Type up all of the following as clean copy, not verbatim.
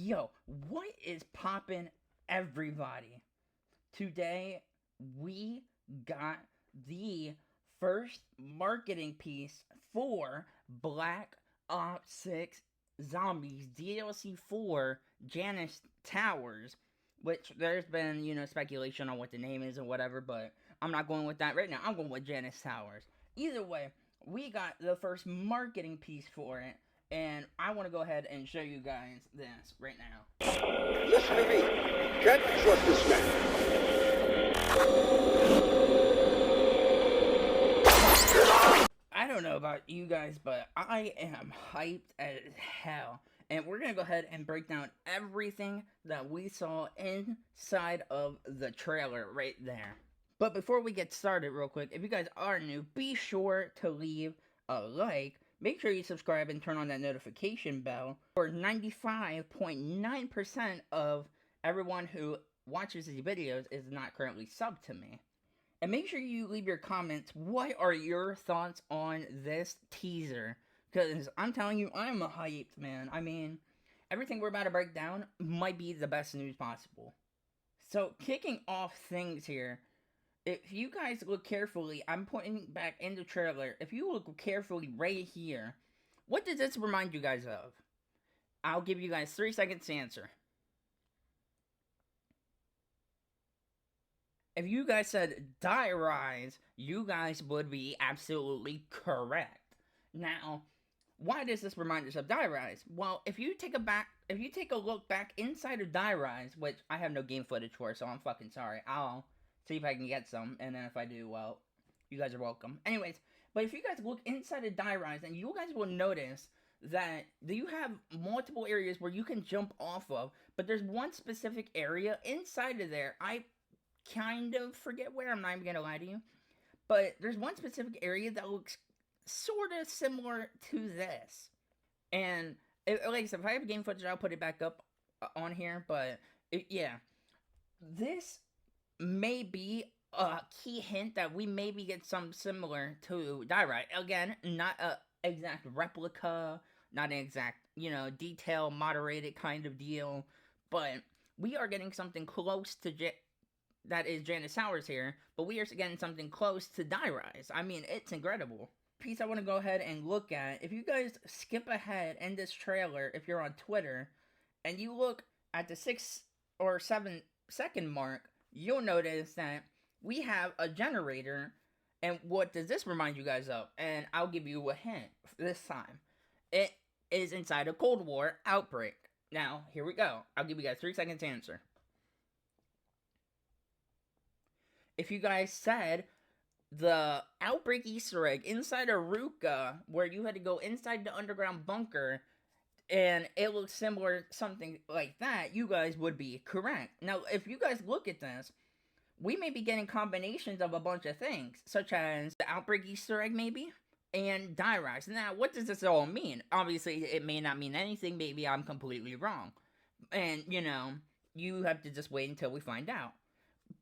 Yo, what is poppin', everybody? Today, we got the first marketing piece for Black Ops 6 Zombies DLC 4 Janus Towers, which there's been, speculation on what the name is or whatever, but I'm not going with that right now. I'm going with Janus Towers. Either way, we got the first marketing piece for it, and I want to go ahead and show you guys this right now. Listen to me. Can't trust this man. I don't know about you guys, but I am hyped as hell. And we're going to go ahead and break down everything that we saw inside of the trailer right there. But before we get started real quick, if you guys are new, be sure to leave a like. Make sure you subscribe and turn on that notification bell. For 95.9% of everyone who watches these videos is not currently subbed to me. And make sure you leave your comments. What are your thoughts on this teaser? Because I'm telling you, I'm hyped, man. I mean, everything we're about to break down might be the best news possible. So, kicking off things here, if you guys look carefully, I'm pointing back in the trailer. If you look carefully right here, what does this remind you guys of? I'll give you guys 3 seconds to answer. If you guys said Die Rise, you guys would be absolutely correct. Now, why does this remind us of Die Rise? Well, if you take a look back inside of Die Rise, which I have no game footage for, so I'm fucking sorry. I'll see if I can get some, and then if I do, well, you guys are welcome. Anyways, but if you guys look inside of Die Rise, and you guys will notice that you have multiple areas where you can jump off of, but there's one specific area inside of there. I kind of forget where, I'm not even gonna lie to you, but there's one specific area that looks sort of similar to this. And, like I said, if I have game footage, I'll put it back up on here, but, yeah. This may be a key hint that we maybe get something similar to Die Rise. Again, not an exact replica, not an exact, detail moderated kind of deal, but we are getting something close to that is Janus Towers here, but we are getting something close to Die Rise. I mean, it's incredible. Piece I want to go ahead and look at, if you guys skip ahead in this trailer, if you're on Twitter, and you look at the 6 or 7 second mark, you'll notice that we have a generator, and what does this remind you guys of? And I'll give you a hint this time. It is inside a Cold War outbreak. Now, here we go. I'll give you guys 3 seconds to answer. If you guys said the outbreak Easter egg inside a Ruka, where you had to go inside the underground bunker, and it looks similar, something like that, you guys would be correct. Now, if you guys look at this, we may be getting combinations of a bunch of things, such as the Outbreak Easter egg, maybe, and Die Rise. Now, what does this all mean? Obviously, it may not mean anything. Maybe I'm completely wrong. And, you have to just wait until we find out.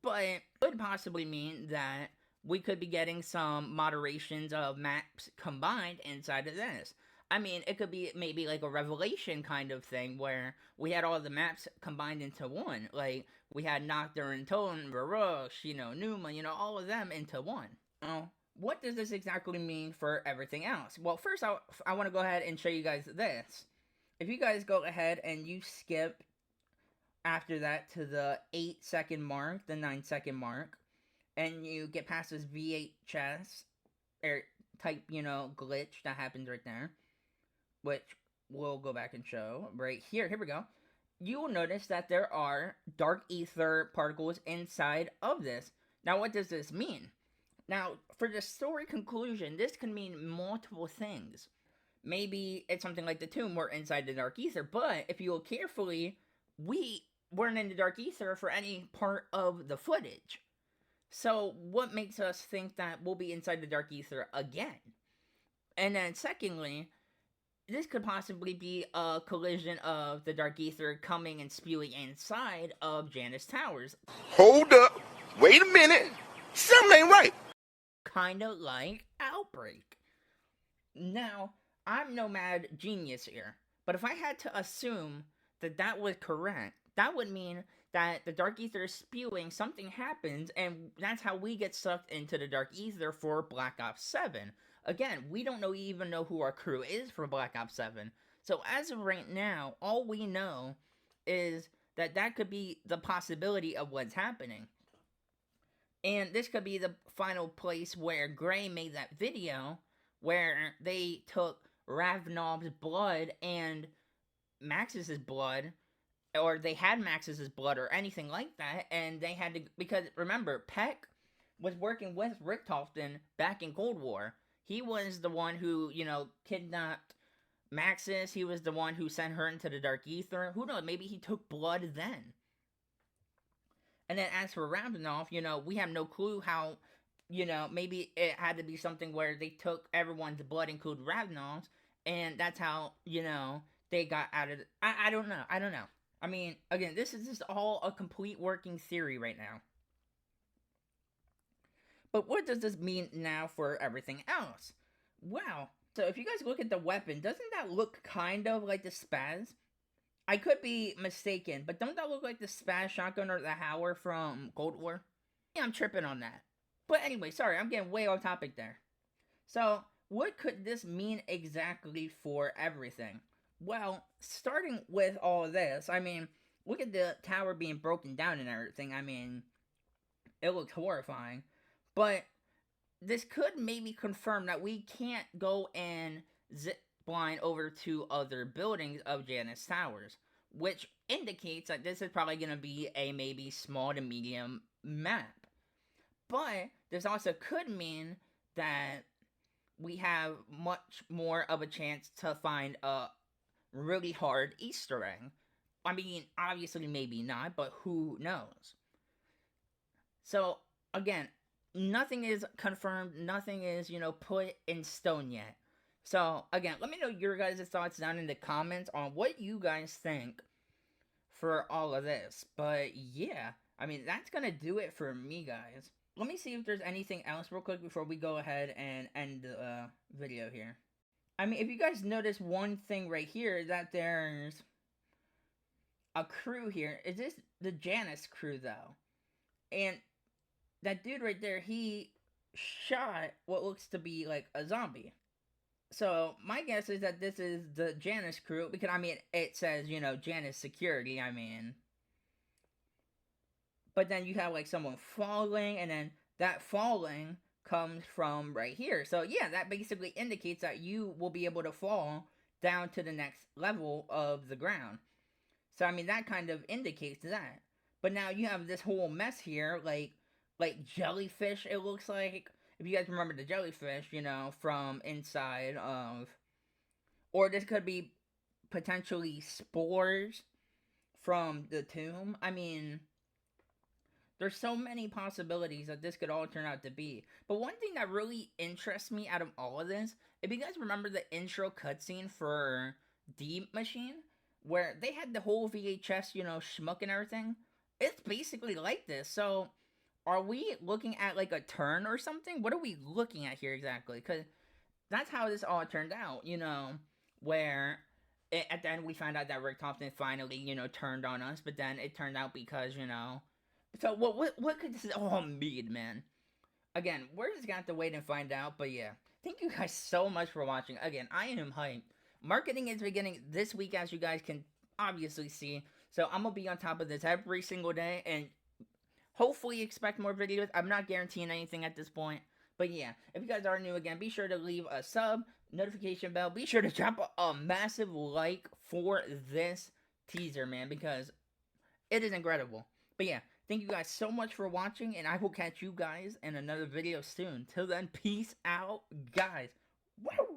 But it could possibly mean that we could be getting some moderations of maps combined inside of this. I mean, it could be maybe like a Revelation kind of thing where we had all the maps combined into one. Like, we had Nocturne, Tone, Baruch, Numa, all of them into one. Now, what does this exactly mean for everything else? Well, first, I want to go ahead and show you guys this. If you guys go ahead and you skip after that to the 8 second mark, the 9 second mark, and you get past this VHS type, glitch that happens right there, which we'll go back and show right here. Here we go. You will notice that there are dark ether particles inside of this. Now, what does this mean? Now, for the story conclusion, this can mean multiple things. Maybe it's something like the tomb, we're inside the dark ether, but if you look carefully, we weren't in the dark ether for any part of the footage. So, what makes us think that we'll be inside the dark ether again? And then, secondly, this could possibly be a collision of the dark ether coming and spewing inside of Janus Towers. Hold up. Wait a minute. Something ain't right. Kinda like Outbreak. Now, I'm no mad genius here, but if I had to assume that was correct. That would mean that the dark ether is spewing, something happens, and that's how we get sucked into the dark ether for Black Ops 7. Again, we don't even know who our crew is for Black Ops 7. So as of right now, all we know is that that could be the possibility of what's happening. And this could be the final place where Gray made that video where they took Ravnov's blood and Max's blood, or they had Max's blood or anything like that, and they had to, because remember, Peck was working with Richtofen back in Cold War. He was the one who, kidnapped Maxis. He was the one who sent her into the Dark Ether. Who knows? Maybe he took blood then. And then as for Ravnov, we have no clue how, maybe it had to be something where they took everyone's blood, including Ravnov's, and that's how, they got out of it. I don't know. I mean, again, this is just all a complete working theory right now. But what does this mean now for everything else? Well, so if you guys look at the weapon, doesn't that look kind of like the Spaz? I could be mistaken, but don't that look like the Spaz shotgun or the Howler from Cold War? Yeah, I'm tripping on that. But anyway, sorry, I'm getting way off topic there. So, what could this mean exactly for everything? Well, starting with all of this, I mean, look at the tower being broken down and everything. I mean, it looks horrifying. But this could maybe confirm that we can't go and zip line over to other buildings of Janus Towers, which indicates that this is probably going to be a maybe small to medium map. But this also could mean that we have much more of a chance to find a really hard Easter egg. I mean, obviously maybe not, but who knows? So, again, nothing is confirmed, nothing is, put in stone yet. So, again, let me know your guys' thoughts down in the comments on what you guys think for all of this. But, yeah, I mean, that's gonna do it for me, guys. Let me see if there's anything else real quick before we go ahead and end the video here. I mean, if you guys notice one thing right here, that there's a crew here. Is this the Janus crew, though? And that dude right there, he shot what looks to be like a zombie. So my guess is that this is the Janus crew, because I mean it says, Janus security, I mean. But then you have like someone falling, and then that falling comes from right here. So yeah, that basically indicates that you will be able to fall down to the next level of the ground. So I mean that kind of indicates that. But now you have this whole mess here, like jellyfish, it looks like. If you guys remember the jellyfish, from inside of... Or this could be potentially spores from the tomb. I mean, there's so many possibilities that this could all turn out to be. But one thing that really interests me out of all of this, if you guys remember the intro cutscene for D Machine, where they had the whole VHS, schmuck and everything, it's basically like this. So, are we looking at like a turn or something? What are we looking at here exactly? Because that's how this all turned out, where at the end we found out that Richtofen finally, turned on us, but then it turned out because, So what could this all mean, man? Again, we're just gonna have to wait and find out, but yeah. Thank you guys so much for watching. Again, I am hyped. Marketing is beginning this week, as you guys can obviously see. So I'm gonna be on top of this every single day, and hopefully expect more videos. I'm not guaranteeing anything at this point. But yeah, if you guys are new again, be sure to leave a sub, notification bell. Be sure to drop a massive like for this teaser, man, because it is incredible. But yeah, thank you guys so much for watching, and I will catch you guys in another video soon. Till then, peace out, guys. Woo!